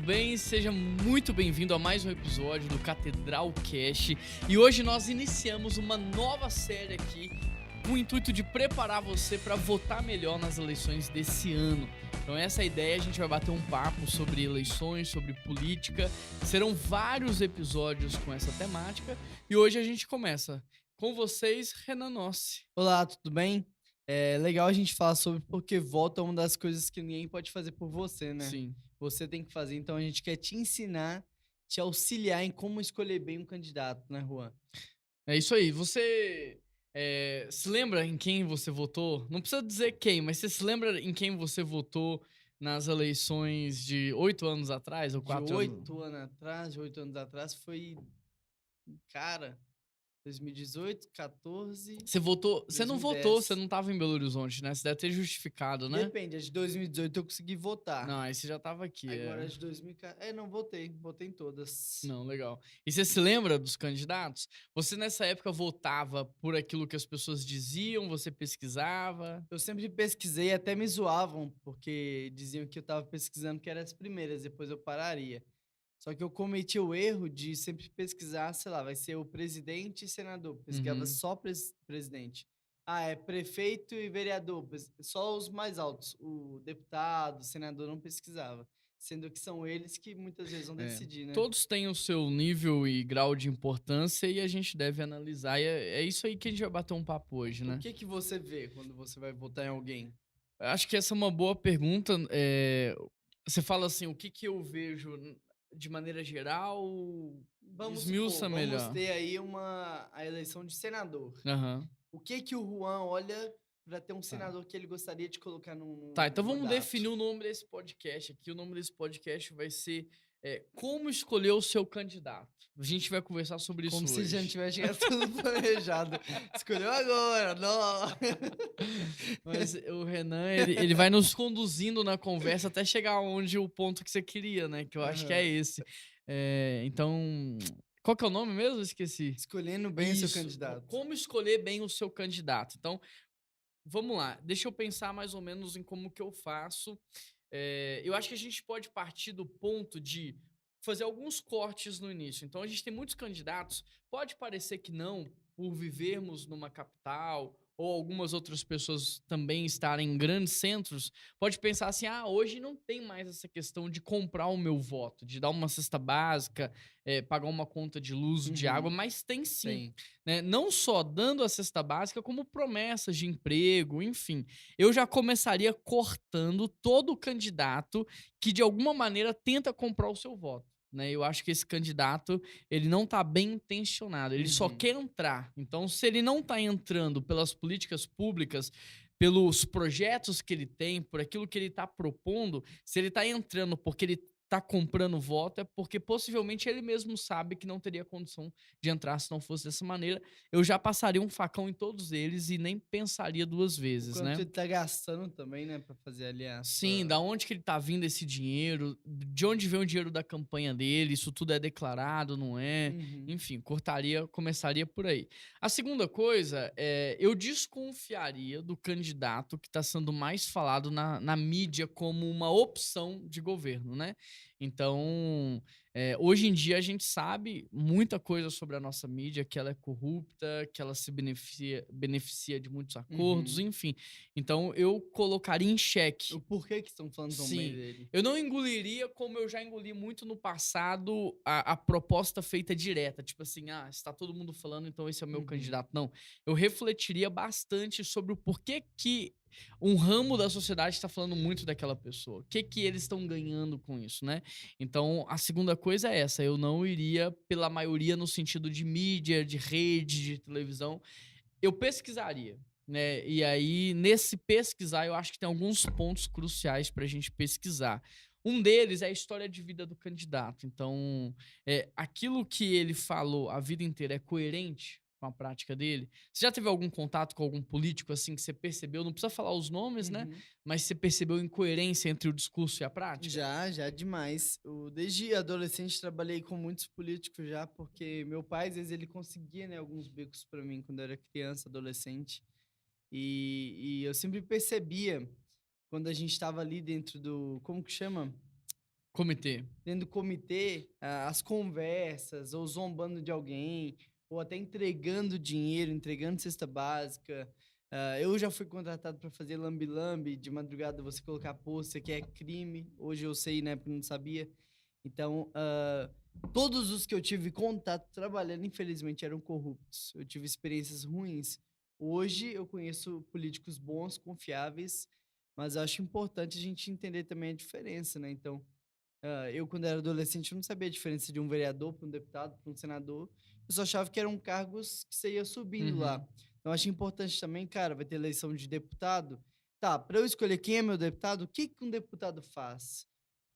bem? Seja muito bem-vindo a mais um episódio do Catedral Cast. E hoje nós iniciamos uma nova série aqui com o intuito de preparar você para votar melhor nas eleições desse ano. Então essa é a ideia, a gente vai bater um papo sobre eleições, sobre política. Serão vários episódios com essa temática e hoje a gente começa com vocês, Renan Nossi. Olá, tudo bem? É legal a gente falar sobre porque voto é uma das coisas que ninguém pode fazer por você, né? Sim. Você tem que fazer, então a gente quer te ensinar, te auxiliar em como escolher bem um candidato, né, Juan? É isso aí. Você se lembra em quem você votou? Não precisa dizer quem, mas você se lembra em quem você votou nas eleições de 8 anos atrás ou De 4 anos? 8 anos atrás foi, cara, 2018, 14, Você votou? Você não votou, você 2010. não tava em Belo Horizonte, né? Você deve ter justificado, né? Depende, as de 2018 eu consegui votar. Não, aí você já tava aqui. Agora as de 2014, não votei em todas. Não, legal. E você se lembra dos candidatos? Você nessa época votava por aquilo que as pessoas diziam, você pesquisava? Eu sempre pesquisei, até me zoavam, porque diziam que eu estava pesquisando que era as primeiras, depois eu pararia. Só que eu cometi o erro de sempre pesquisar, sei lá, vai ser o presidente e senador. Pesquisava Uhum. só presidente. Ah, é prefeito e vereador, só os mais altos. O deputado, o senador não pesquisava. Sendo que são eles que muitas vezes vão É. decidir, né? Todos têm o seu nível e grau de importância e a gente deve analisar. E é isso aí que a gente vai bater um papo hoje, O né? que que você vê quando você vai votar em alguém? Acho que essa é uma boa pergunta. Você fala assim, o que que eu vejo de maneira geral? Vamos supor, Esmiuça vamos melhor. ter aí a eleição de senador. Aham. O que que o Juan olha para ter um Tá. senador que ele gostaria de colocar Tá, no então vamos definir mandato? o nome desse podcast aqui. O nome desse podcast vai ser Como Escolher o Seu Candidato. A gente vai conversar sobre Como isso se já não hoje. tivesse chegado tudo planejado. Escolheu agora, não. Mas o Renan, ele vai nos conduzindo na conversa até chegar onde o ponto que você queria, né? Que eu acho que é Aham. esse. Então, qual que é o nome mesmo? Eu esqueci. Escolhendo bem o seu Isso. candidato. Como escolher bem o seu candidato. Então, vamos lá. Deixa eu pensar mais ou menos em como que eu faço. Eu acho que a gente pode partir do ponto de fazer alguns cortes no início. Então, a gente tem muitos candidatos. Pode parecer que não, por vivermos numa capital ou algumas outras pessoas também estarem em grandes centros, pode pensar assim: ah, hoje não tem mais essa questão de comprar o meu voto, de dar uma cesta básica, pagar uma conta de luz, de água, Uhum. mas tem sim, Tem. né? Não só dando a cesta básica, como promessas de emprego, enfim. Eu já começaria cortando todo candidato que de alguma maneira tenta comprar o seu voto, né? Eu acho que esse candidato, ele não tá bem intencionado, ele só Uhum. quer entrar. Então, se ele não tá entrando pelas políticas públicas, pelos projetos que ele tem, por aquilo que ele tá propondo, se ele tá entrando porque ele tá comprando voto, é porque possivelmente ele mesmo sabe que não teria condição de entrar se não fosse dessa maneira. Eu já passaria um facão em todos eles e nem pensaria duas O vezes, quanto né? ele tá gastando também, né, pra fazer ali a Sim, da sua... onde que ele tá vindo esse dinheiro, de onde vem o dinheiro da campanha dele, isso tudo é declarado, não é? Uhum. Enfim, começaria por aí. A segunda coisa é, eu desconfiaria do candidato que está sendo mais falado na mídia como uma opção de governo, né? Então, hoje em dia a gente sabe muita coisa sobre a nossa mídia, que ela é corrupta, que ela se beneficia de muitos acordos, Uhum. enfim. Então eu colocaria em xeque. O porquê que estão falando tão bem Sim, dele? eu não engoliria como eu já engoli muito no passado a proposta feita direta, tipo assim, ah, está todo mundo falando, então esse é o meu Uhum. candidato. Não, eu refletiria bastante sobre o porquê que um ramo da sociedade está falando muito daquela pessoa, o que que eles estão ganhando com isso, né? Então, a segunda coisa é essa, eu não iria pela maioria no sentido de mídia, de rede, de televisão, eu pesquisaria, né? E aí, nesse pesquisar, eu acho que tem alguns pontos cruciais para a gente pesquisar. Um deles é a história de vida do candidato. Então, aquilo que ele falou a vida inteira é coerente com a prática dele? Você já teve algum contato com algum político assim que você percebeu? Não precisa falar os nomes, né? Uhum. Mas você percebeu incoerência entre o discurso e a prática? Já demais. Desde adolescente trabalhei com muitos políticos já, porque meu pai, às vezes, ele conseguia, né, alguns bicos para mim quando eu era criança, adolescente. E eu sempre percebia quando a gente estava ali dentro do, como que chama? Comitê. Dentro do comitê, as conversas, ou zombando de alguém, ou até entregando dinheiro, entregando cesta básica. Eu já fui contratado para fazer lambe-lambe, de madrugada você colocar pôster, que é crime. Hoje eu sei, né, porque eu não sabia. Então, todos os que eu tive contato trabalhando, infelizmente, eram corruptos. Eu tive experiências ruins. Hoje eu conheço políticos bons, confiáveis, mas eu acho importante a gente entender também a diferença, né? Então, eu, quando era adolescente, eu não sabia a diferença de um vereador para um deputado, para um senador. Eu só achava que eram cargos que você ia subindo lá. Uhum. Então, eu acho importante também, cara, vai ter eleição de deputado. Tá, para eu escolher quem é meu deputado, o que que um deputado faz?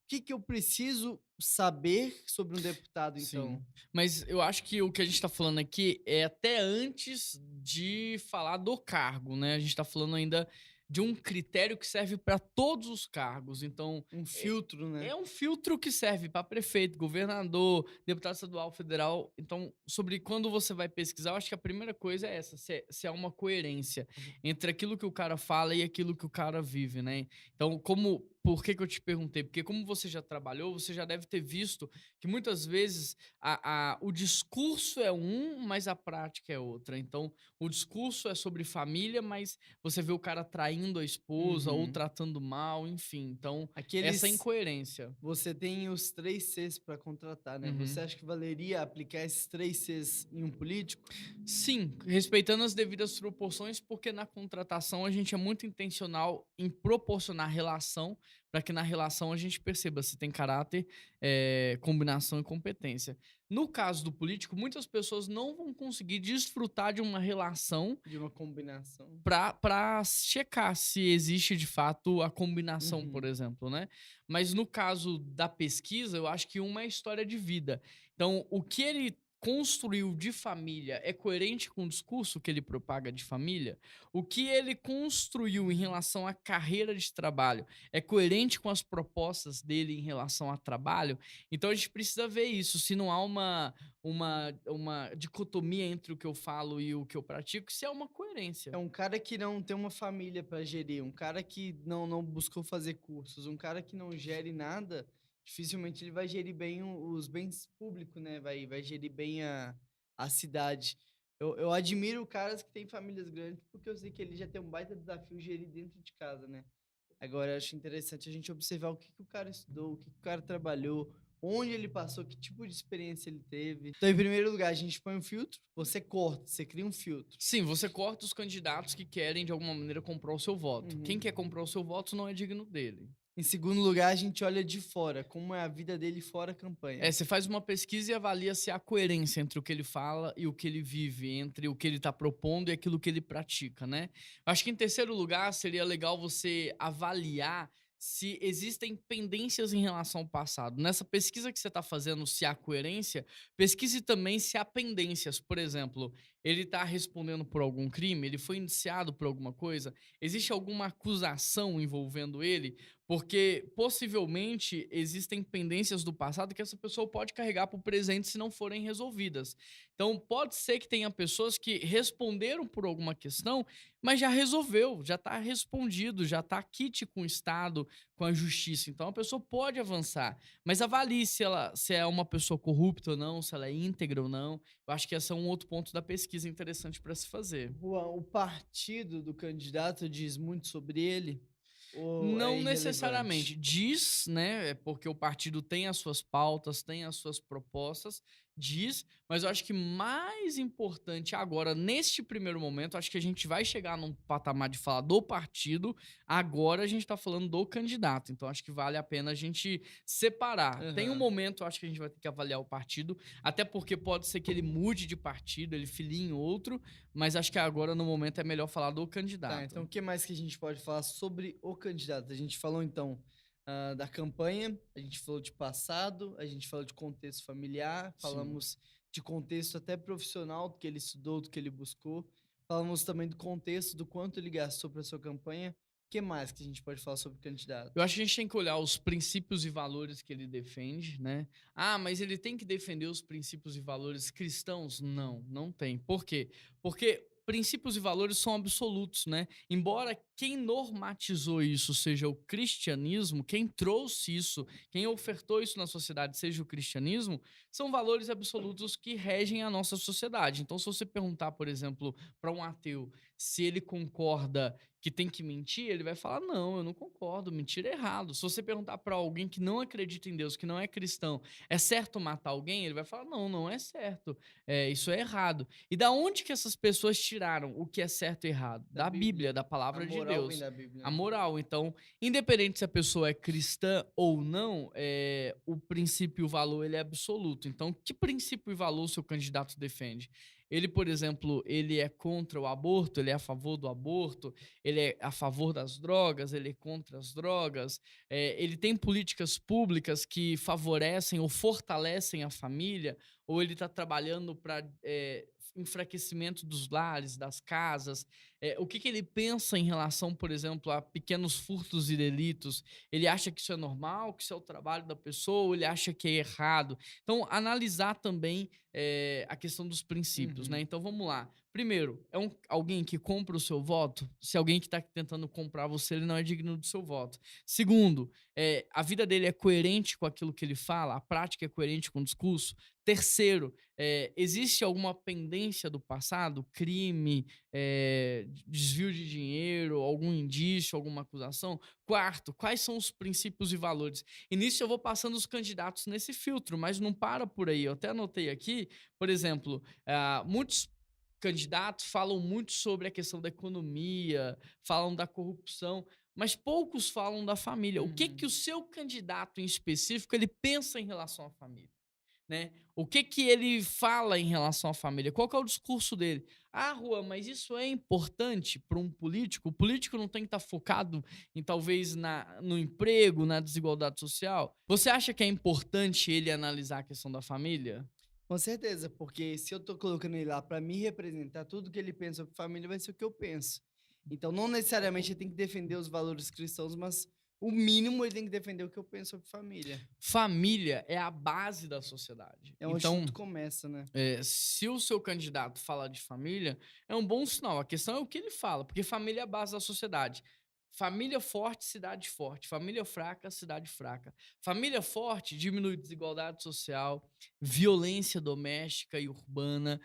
O que que eu preciso saber sobre um deputado, Sim. então? Mas eu acho que o que a gente tá falando aqui é até antes de falar do cargo, né? A gente tá falando ainda de um critério que serve para todos os cargos. Então, Um é, filtro, né? é um filtro que serve para prefeito, governador, deputado estadual, federal. Então, sobre quando você vai pesquisar, eu acho que a primeira coisa é essa: se há uma coerência entre aquilo que o cara fala e aquilo que o cara vive, né? Então, por que que eu te perguntei? Porque como você já trabalhou, você já deve ter visto que muitas vezes o discurso é um, mas a prática é outra. Então, o discurso é sobre família, mas você vê o cara traindo a esposa ou Uhum. tratando mal, enfim. Então, essa Aqueles. incoerência. Você tem os 3 Cs para contratar, né? Você Uhum. acha que valeria aplicar esses 3 Cs em um político? Sim, respeitando as devidas proporções, porque na contratação a gente é muito intencional em proporcionar relação, para que na relação a gente perceba se tem caráter, combinação e competência. No caso do político, muitas pessoas não vão conseguir desfrutar de uma relação De uma combinação. para checar se existe de fato a combinação, por Uhum. exemplo, né. Mas no caso da pesquisa, eu acho que uma é história de vida. Então, o que ele construiu de família é coerente com o discurso que ele propaga de família? O que ele construiu em relação à carreira de trabalho é coerente com as propostas dele em relação a trabalho? Então a gente precisa ver isso, se não há uma dicotomia entre o que eu falo e o que eu pratico, se é uma É coerência. um cara que não tem uma família para gerir, um cara que não buscou fazer cursos, um cara que não gere nada, dificilmente ele vai gerir bem os bens públicos, né? Vai gerir bem a cidade. Eu admiro caras que têm famílias grandes, porque eu sei que ele já tem um baita desafio gerir dentro de casa, né? Agora, eu acho interessante a gente observar o que que o cara estudou, o que que o cara trabalhou, onde ele passou, que tipo de experiência ele teve. Então, em primeiro lugar, a gente põe um filtro, você corta, você cria um filtro. Sim, você corta os candidatos que querem, de alguma maneira, comprar o seu voto. Quem Uhum. quer comprar o seu voto não é digno dele. Em segundo lugar, a gente olha de fora, como é a vida dele fora a campanha. Você faz uma pesquisa e avalia se há coerência entre o que ele fala e o que ele vive, entre o que ele está propondo e aquilo que ele pratica, né? Acho que em terceiro lugar seria legal você avaliar se existem pendências em relação ao passado. Nessa pesquisa que você está fazendo, se há coerência, pesquise também se há pendências. Por exemplo, ele está respondendo por algum crime, ele foi indiciado por alguma coisa, existe alguma acusação envolvendo ele? Porque possivelmente existem pendências do passado que essa pessoa pode carregar para o presente se não forem resolvidas. Então, pode ser que tenha pessoas que responderam por alguma questão, mas já resolveu, já está respondido, já está quite com o Estado, com a justiça. Então, a pessoa pode avançar, mas avalie se é uma pessoa corrupta ou não, se ela é íntegra ou não. Eu acho que esse é um outro ponto da pesquisa interessante para se fazer. Juan, o partido do candidato diz muito sobre ele ou é Não necessariamente. irrelevante? Diz, né, porque o partido tem as suas pautas, tem as suas propostas, diz, mas eu acho que mais importante agora, neste primeiro momento, acho que a gente vai chegar num patamar de falar do partido, agora a gente tá falando do candidato, então acho que vale a pena a gente separar. Tem um Aham. momento, acho que a gente vai ter que avaliar o partido, até porque pode ser que ele mude de partido, ele filie em outro, mas acho que agora no momento é melhor falar do Tá, então candidato. o que mais que a gente pode falar sobre o candidato? A gente falou então da campanha, a gente falou de passado, a gente falou de contexto familiar, Sim. falamos de contexto até profissional, do que ele estudou, do que ele buscou, falamos também do contexto, do quanto ele gastou para sua campanha. O que mais que a gente pode falar sobre o Eu candidato? acho que a gente tem que olhar os princípios e valores que ele defende, né? Ah, mas ele tem que defender os princípios e valores cristãos? Não, não tem. Por quê? Porque princípios e valores são absolutos, né? Embora quem normatizou isso seja o cristianismo, quem trouxe isso, quem ofertou isso na sociedade seja o cristianismo, são valores absolutos que regem a nossa sociedade. Então, se você perguntar, por exemplo, para um ateu se ele concorda que tem que mentir, ele vai falar: não, eu não concordo, mentir é errado. Se você perguntar para alguém que não acredita em Deus, que não é cristão, é certo matar alguém? Ele vai falar: não, não é certo, isso é errado. E da onde que essas pessoas tiraram o que é certo e errado? Da Da Bíblia, Bíblia. da A palavra de moral vem Deus. da Bíblia, A né? moral. Então, independente se a pessoa é cristã ou não, o princípio e o valor ele é absoluto. Então, que princípio e valor o seu candidato defende? Ele, por exemplo, ele é contra o aborto, ele é a favor do aborto, ele é a favor das drogas, ele é contra as drogas, ele tem políticas públicas que favorecem ou fortalecem a família, ou ele está trabalhando para enfraquecimento dos lares, das casas. O que ele pensa em relação, por exemplo, a pequenos furtos e delitos? Ele acha que isso é normal, que isso é o trabalho da pessoa, ou ele acha que é errado? Então, analisar também a questão dos princípios, né? Uhum. Então, vamos lá. Primeiro, é alguém que compra o seu voto? Se alguém que está tentando comprar você, ele não é digno do seu voto. Segundo, a vida dele é coerente com aquilo que ele fala? A prática é coerente com o discurso? Terceiro, existe alguma pendência do passado? Crime, desvio de dinheiro, algum indício, alguma acusação? Quarto, quais são os princípios e valores? E nisso eu vou passando os candidatos nesse filtro, mas não para por aí. Eu até anotei aqui, por exemplo, muitos candidatos falam muito sobre a questão da economia, falam da corrupção, mas poucos falam da família. O que Uhum. que o seu candidato em específico ele pensa em relação à família? Né? O que que ele fala em relação à família? Qual que é o discurso dele? Ah, Juan, mas isso é importante para um político? O político não tem que estar focado em talvez no emprego, na desigualdade social? Você acha que é importante ele analisar a questão da família? Com certeza, porque se eu tô colocando ele lá para me representar, tudo que ele pensa sobre família vai ser o que eu penso. Então, não necessariamente ele tem que defender os valores cristãos, mas o mínimo ele tem que defender o que eu penso sobre família. Família é a base da sociedade. É onde Então, tudo começa, né? se o seu candidato fala de família, é um bom sinal. A questão é o que ele fala, porque família é a base da sociedade. Família forte, cidade forte. Família fraca, cidade fraca. Família forte diminui desigualdade social, violência doméstica e urbana,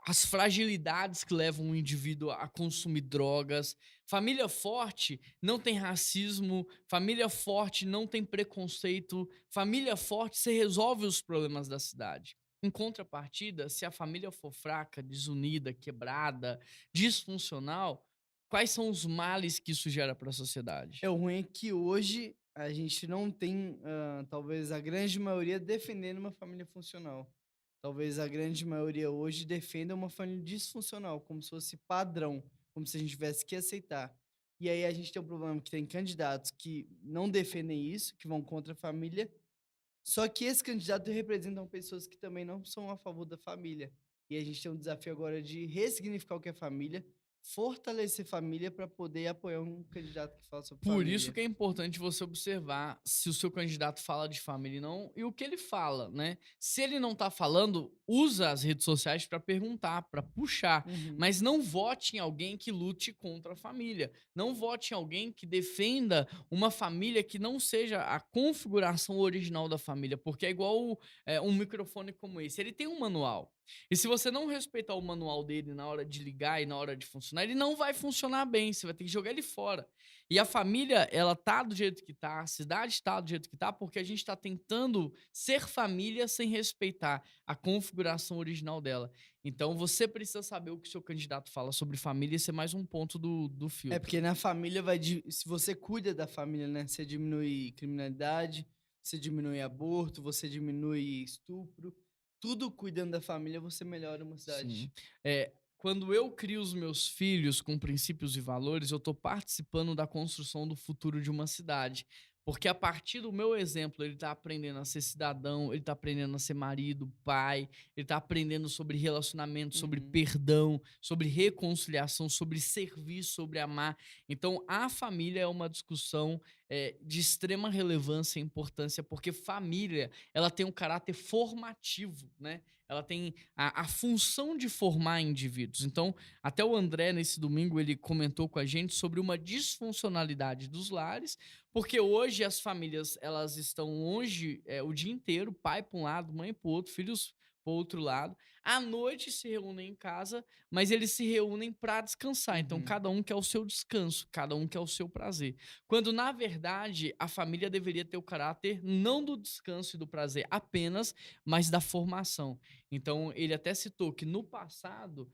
as fragilidades que levam o indivíduo a consumir drogas. Família forte não tem racismo. Família forte não tem preconceito. Família forte, você resolve os problemas da cidade. Em contrapartida, se a família for fraca, desunida, quebrada, disfuncional, quais são os males que isso gera para a sociedade? É o ruim é que hoje a gente não tem, talvez a grande maioria defendendo uma família funcional. Talvez a grande maioria hoje defenda uma família disfuncional, como se fosse padrão, como se a gente tivesse que aceitar. E aí a gente tem um problema que tem candidatos que não defendem isso, que vão contra a família, só que esses candidatos representam pessoas que também não são a favor da família. E a gente tem um desafio agora de ressignificar o que é família, fortalecer família para poder apoiar um candidato que fala sobre Por isso família. que é importante você observar se o seu candidato fala de família e não, e o que ele fala, né? Se ele não tá falando, usa as redes sociais para perguntar, para puxar, Uhum. mas não vote em alguém que lute contra a família. Não vote em alguém que defenda uma família que não seja a configuração original da família, porque é igual um microfone como esse. Ele tem um manual. E se você não respeitar o manual dele na hora de ligar e na hora de funcionar, ele não vai funcionar bem. Você vai ter que jogar ele fora. E a família, ela tá do jeito que tá, a cidade tá do jeito que tá, porque a gente tá tentando ser família sem respeitar a configuração original dela. Então você precisa saber o que o seu candidato fala sobre família, esse é mais um ponto do É filtro. porque na família se você cuida da família, né, você diminui criminalidade, você diminui aborto, você diminui estupro, tudo cuidando da família, você melhora uma cidade. Sim. Quando eu crio os meus filhos com princípios e valores, eu estou participando da construção do futuro de uma cidade. Porque a partir do meu exemplo, ele está aprendendo a ser cidadão, ele está aprendendo a ser marido, pai, ele está aprendendo sobre relacionamento, sobre Uhum. perdão, sobre reconciliação, sobre servir, sobre amar. Então, a família é uma discussão de extrema relevância e importância, porque família, ela tem um caráter formativo, né? Ela tem a função de formar indivíduos. Então, até o André, nesse domingo, ele comentou com a gente sobre uma disfuncionalidade dos lares, porque hoje as famílias, elas estão longe o dia inteiro, pai para um lado, mãe para o outro, filhos para o outro lado. À noite se reúnem em casa, mas eles se reúnem para descansar. Então, Uhum. cada um quer o seu descanso, cada um quer o seu prazer. Quando, na verdade, a família deveria ter o caráter não do descanso e do prazer apenas, mas da formação. Então, ele até citou que no passado,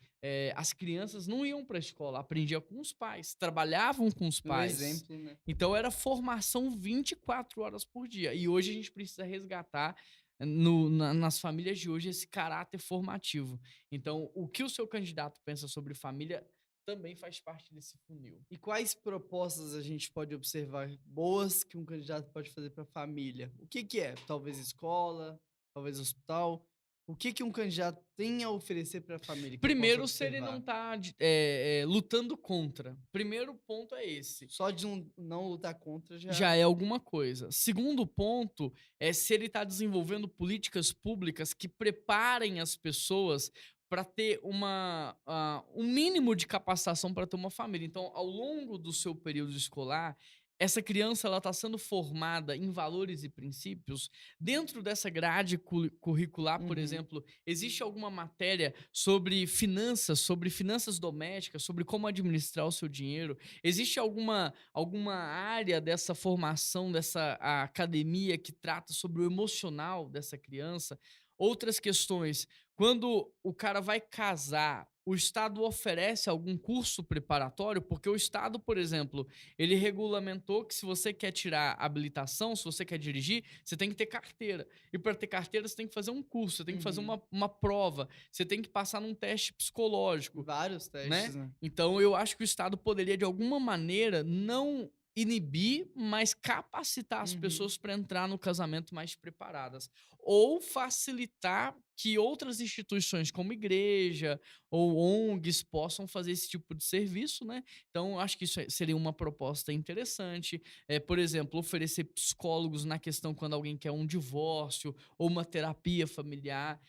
as crianças não iam para a escola, aprendiam com os pais, trabalhavam com os O pais. exemplo, né? Então, era formação 24 horas por dia. E hoje a gente precisa resgatar nas famílias de hoje esse caráter formativo. Então, o que o seu candidato pensa sobre família também faz parte desse funil. E quais propostas a gente pode observar boas que um candidato pode fazer para a família? O que que é? Talvez escola, talvez hospital. O que que um candidato tem a oferecer para a família que eu posso Primeiro, se ele não observar? está lutando contra. Primeiro ponto é esse. Só de não lutar contra já. Já é alguma coisa. Segundo ponto é se ele está desenvolvendo políticas públicas que preparem as pessoas para ter um mínimo de capacitação para ter uma família. Então, ao longo do seu período escolar, essa criança ela está sendo formada em valores e princípios. Dentro dessa grade curricular, por Uhum. exemplo, existe alguma matéria sobre finanças domésticas, sobre como administrar o seu dinheiro? Existe alguma área dessa formação, dessa academia que trata sobre o emocional dessa criança? Outras questões, quando o cara vai casar, o Estado oferece algum curso preparatório? Porque o Estado, por exemplo, ele regulamentou que se você quer tirar habilitação, se você quer dirigir, você tem que ter carteira. E para ter carteira, você tem que fazer um curso, você tem que fazer Uhum. uma prova, você tem que passar num teste psicológico, Vários né? testes, né? Então eu acho que o Estado poderia, de alguma maneira, não inibir, mas capacitar as Uhum. pessoas para entrar no casamento mais preparadas. Ou facilitar que outras instituições, como igreja ou ONGs, possam fazer esse tipo de serviço, né? Então, eu acho que isso seria uma proposta interessante. Por exemplo, oferecer psicólogos na questão quando alguém quer um divórcio ou uma terapia familiar.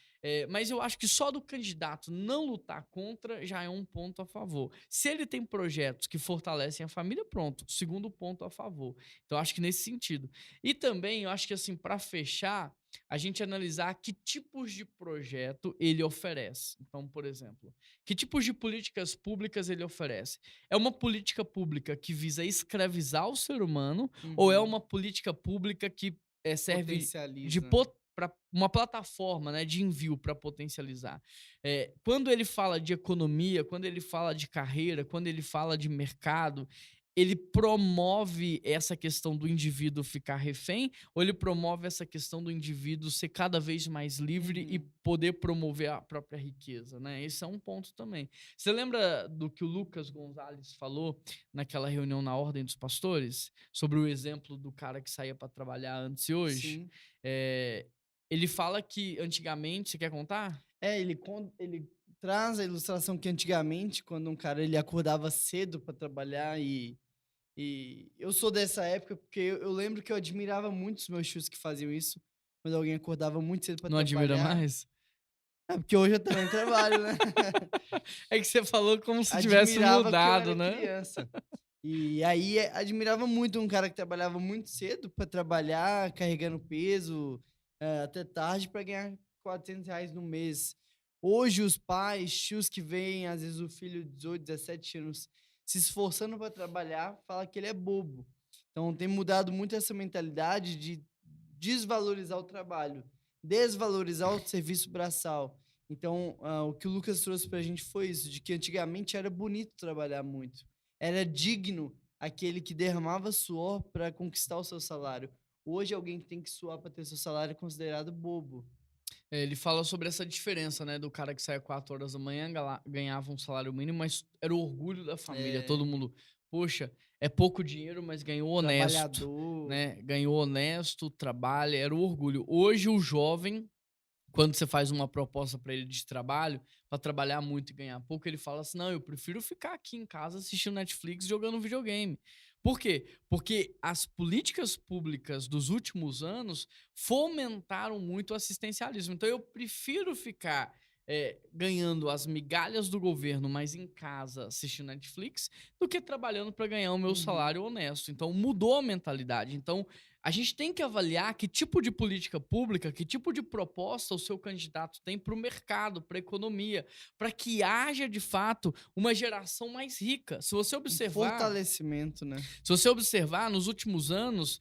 Mas eu acho que só do candidato não lutar contra já é um ponto a favor. Se ele tem projetos que fortalecem a família, pronto, segundo ponto a favor. Então, acho que nesse sentido. E também, eu acho que assim, para fechar, a gente analisar que tipos de projeto ele oferece. Então, por exemplo, que tipos de políticas públicas ele oferece? É uma política pública que visa escravizar o ser humano ou é Uhum. uma política pública que serve de Potencializa, né? para uma plataforma, né, de envio para potencializar? Quando ele fala de economia, quando ele fala de carreira, quando ele fala de mercado, ele promove essa questão do indivíduo ficar refém ou ele promove essa questão do indivíduo ser cada vez mais livre e Uhum. poder promover a própria riqueza, né? Esse é um ponto também. Você lembra do que o Lucas Gonzalez falou naquela reunião na Ordem dos Pastores? Sobre o exemplo do cara que saía para trabalhar antes e hoje? Sim. Eh, ele fala que antigamente, você quer contar? Ele traz a ilustração que antigamente, quando um cara ele acordava cedo para trabalhar e eu sou dessa época, porque eu lembro que eu admirava muito os meus tios que faziam isso, quando alguém acordava muito cedo para Não admira trabalhar. mais? É, porque hoje eu também trabalho, né. É que você falou como se tivesse Admirava que eu mudado, era né? criança. E aí, admirava muito um cara que trabalhava muito cedo para trabalhar, carregando peso, até tarde para ganhar R$ 400 no mês. Hoje os pais, tios que veem, às vezes, o filho de 18, 17 anos se esforçando para trabalhar, fala que ele é bobo. Então tem mudado muito essa mentalidade de desvalorizar o trabalho, desvalorizar o serviço braçal. Então, o que o Lucas trouxe pra gente foi isso, de que antigamente era bonito trabalhar muito. Era digno aquele que derramava suor para conquistar o seu salário. Hoje, alguém que tem que suar para ter seu salário é considerado bobo. Ele fala sobre essa diferença, né, do cara que saía 4 horas da manhã, ganhava um salário mínimo, mas era o orgulho da família. É, Todo mundo, poxa, é pouco dinheiro, mas ganhou honesto, trabalhador. né? Ganhou honesto, trabalha, era o orgulho. Hoje o jovem, quando você faz uma proposta para ele de trabalho, para trabalhar muito e ganhar pouco, ele fala assim: "Não, eu prefiro ficar aqui em casa assistindo Netflix, jogando videogame". Por quê? Porque as políticas públicas dos últimos anos fomentaram muito o assistencialismo. Então eu prefiro ficar ganhando as migalhas do governo, mas em casa assistindo Netflix, do que trabalhando para ganhar o meu Uhum. salário honesto. Então mudou a mentalidade. Então a gente tem que avaliar que tipo de política pública, que tipo de proposta o seu candidato tem para o mercado, para a economia, para que haja de fato uma geração mais rica. Um fortalecimento, né? Se você observar, nos últimos anos,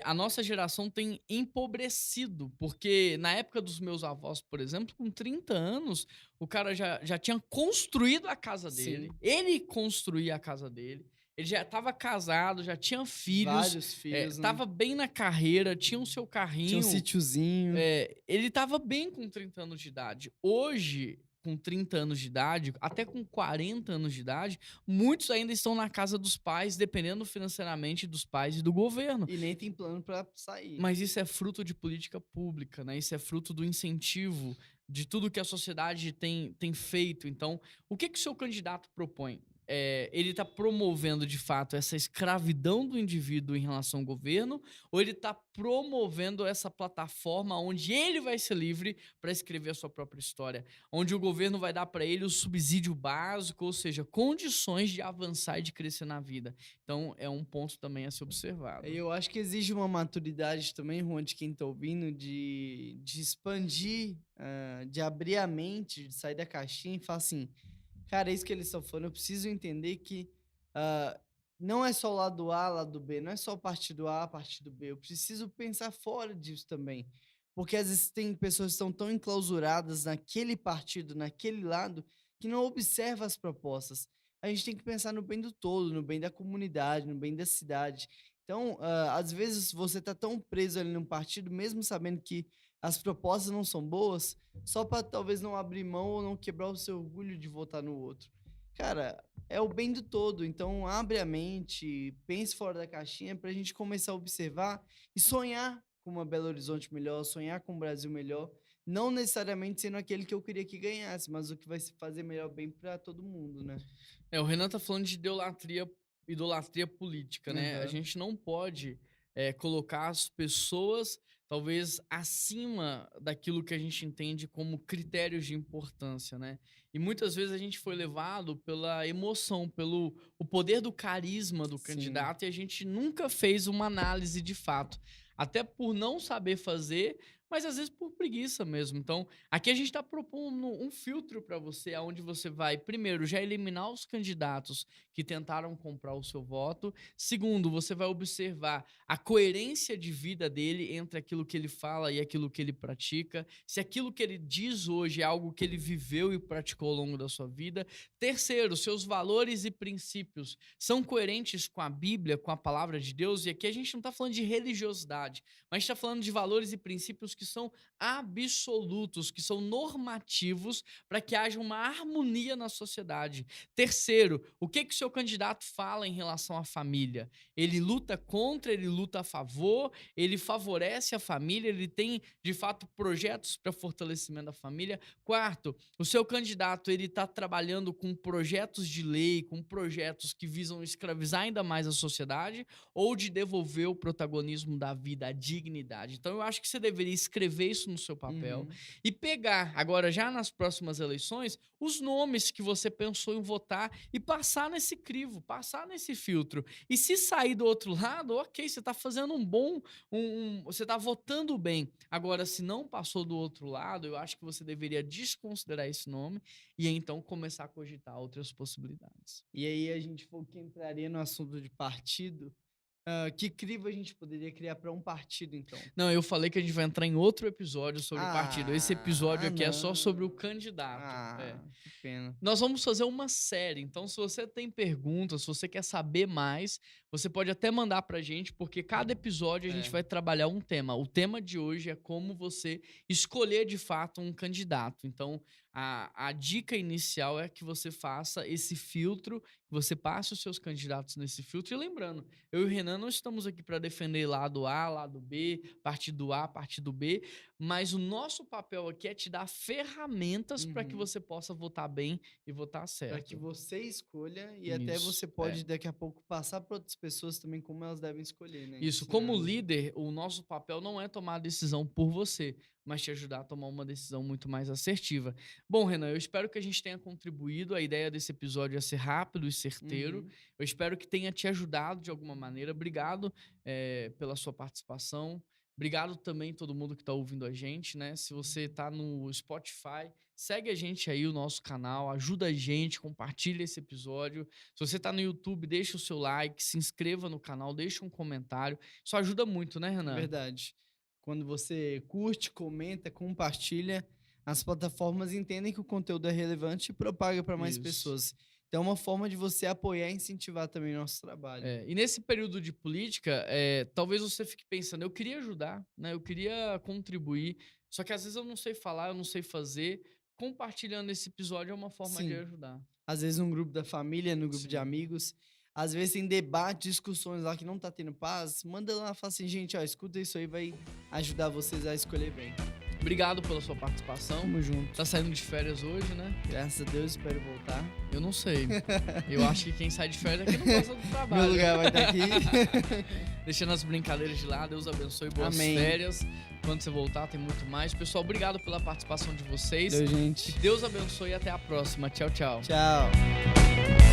a nossa geração tem empobrecido, porque na época dos meus avós, por exemplo, com 30 anos, o cara já tinha construído a casa dele, Sim, ele construía a casa dele, ele já estava casado, já tinha filhos, vários filhos, né? estava bem na carreira, tinha o seu Tinha um carrinho, sítiozinho. ele estava bem com 30 anos de idade. Hoje, com 30 anos de idade, até com 40 anos de idade, muitos ainda estão na casa dos pais, dependendo financeiramente dos pais e do governo. E nem tem plano pra sair. Mas isso é fruto de política pública, né? Isso é fruto do incentivo de tudo que a sociedade tem feito. Então, o que o seu candidato propõe? Ele está promovendo de fato essa escravidão do indivíduo em relação ao governo, ou ele está promovendo essa plataforma onde ele vai ser livre para escrever a sua própria história, onde o governo vai dar para ele o subsídio básico, ou seja, condições de avançar e de crescer na vida. Então, é um ponto também a ser observado. Eu acho que exige uma maturidade também, Juan, de quem tá ouvindo, de expandir, de abrir a mente, de sair da caixinha e falar assim, cara, é isso que eles estão falando, eu preciso entender que ah, não é só o lado A, lado B, não é só o partido A, partido B, eu preciso pensar fora disso também. Porque às vezes tem pessoas que estão tão enclausuradas naquele partido, naquele lado, que não observa as propostas. A gente tem que pensar no bem do todo, no bem da comunidade, no bem da cidade. Então, às vezes você está tão preso ali num partido, mesmo sabendo que as propostas não são boas, só para talvez não abrir mão ou não quebrar o seu orgulho de votar no outro. Cara, é o bem do todo, então abre a mente, pense fora da caixinha para a gente começar a observar e sonhar com uma Belo Horizonte melhor, sonhar com um Brasil melhor, não necessariamente sendo aquele que eu queria que ganhasse, mas o que vai se fazer melhor bem para todo mundo, né? O Renan tá falando de idolatria política, né? A Aham. gente não pode colocar as pessoas talvez acima daquilo que a gente entende como critérios de importância, né? E muitas vezes a gente foi levado pela emoção, pelo o poder do carisma do Sim. candidato e a gente nunca fez uma análise de fato. Até por não saber fazer, mas às vezes por preguiça mesmo. Então, aqui a gente está propondo um filtro para você, aonde você vai, primeiro, já eliminar os candidatos que tentaram comprar o seu voto. Segundo, você vai observar a coerência de vida dele entre aquilo que ele fala e aquilo que ele pratica. Se aquilo que ele diz hoje é algo que ele viveu e praticou ao longo da sua vida. Terceiro, seus valores e princípios são coerentes com a Bíblia, com a palavra de Deus. E aqui a gente não está falando de religiosidade, mas está falando de valores e princípios que são absolutos, que são normativos para que haja uma harmonia na sociedade. Terceiro, o que o seu candidato fala em relação à família? Ele luta contra, ele luta a favor, ele favorece a família, ele tem, de fato, projetos para fortalecimento da família. Quarto, o seu candidato ele está trabalhando com projetos de lei, com projetos que visam escravizar ainda mais a sociedade ou de devolver o protagonismo da vida, a dignidade. Então eu acho que você deveria escrever isso no seu papel Uhum. e pegar, agora já nas próximas eleições, os nomes que você pensou em votar e passar nesse crivo, passar nesse filtro. E se sair do outro lado, ok, você está fazendo você está votando bem. Agora, se não passou do outro lado, eu acho que você deveria desconsiderar esse nome e então começar a cogitar outras possibilidades. E aí a gente falou que entraria no assunto de partido. Que crivo a gente poderia criar para um partido, então? Não, eu falei que a gente vai entrar em outro episódio sobre o partido. Esse episódio aqui é só sobre o Não. candidato. Que pena. Nós vamos fazer uma série, então se você tem perguntas, se você quer saber mais, você pode até mandar pra gente, porque cada episódio a gente É. vai trabalhar um tema. O tema de hoje é como você escolher de fato um candidato. Então, a dica inicial é que você faça esse filtro, que você passe os seus candidatos nesse filtro. E lembrando, eu e o Renan não estamos aqui para defender lado A, lado B, partido A, partido B, mas o nosso papel aqui é te dar ferramentas para que Uhum. você possa votar bem e votar Para que certo. você escolha e até Isso, você pode daqui a pouco passar para outras pessoas também como elas devem escolher, né? Isso, Ensinar como ali. líder, o nosso papel não é tomar a decisão por você, mas te ajudar a tomar uma decisão muito mais assertiva. Bom, Renan, eu espero que a gente tenha contribuído. A ideia desse episódio é ser rápido e certeiro. Uhum. Eu espero que tenha te ajudado de alguma maneira. Obrigado, pela sua participação. Obrigado também todo mundo que está ouvindo a gente, né? Se você está no Spotify, segue a gente aí, o nosso canal, ajuda a gente, compartilha esse episódio. Se você está no YouTube, deixa o seu like, se inscreva no canal, deixa um comentário. Isso ajuda muito, né, É Renan? verdade. Quando você curte, comenta, compartilha, as plataformas entendem que o conteúdo é relevante e propaga para mais Isso. pessoas. Então é uma forma de você apoiar e incentivar também o nosso trabalho. E nesse período de política, talvez você fique pensando, eu queria ajudar, né? Eu queria contribuir, só que às vezes eu não sei falar, eu não sei fazer. Compartilhando esse episódio é uma forma de Sim. ajudar. Às vezes no grupo da família, no grupo de Sim. amigos, às vezes tem debate, discussões lá que não tá tendo paz, manda lá, fala assim, gente, ó, escuta isso aí, vai ajudar vocês a escolher bem. Obrigado pela sua participação. Tamo junto. Tá saindo de férias hoje, né? Graças a Deus, espero voltar. Eu não sei. Eu acho que quem sai de férias aqui não gosta do trabalho. Meu lugar vai estar aqui. Deixando as brincadeiras de lado, Deus abençoe, boas Amém. férias. Quando você voltar, tem muito mais. Pessoal, obrigado pela participação de vocês. Deus, gente. Que Deus abençoe e até a próxima. Tchau, tchau. Tchau.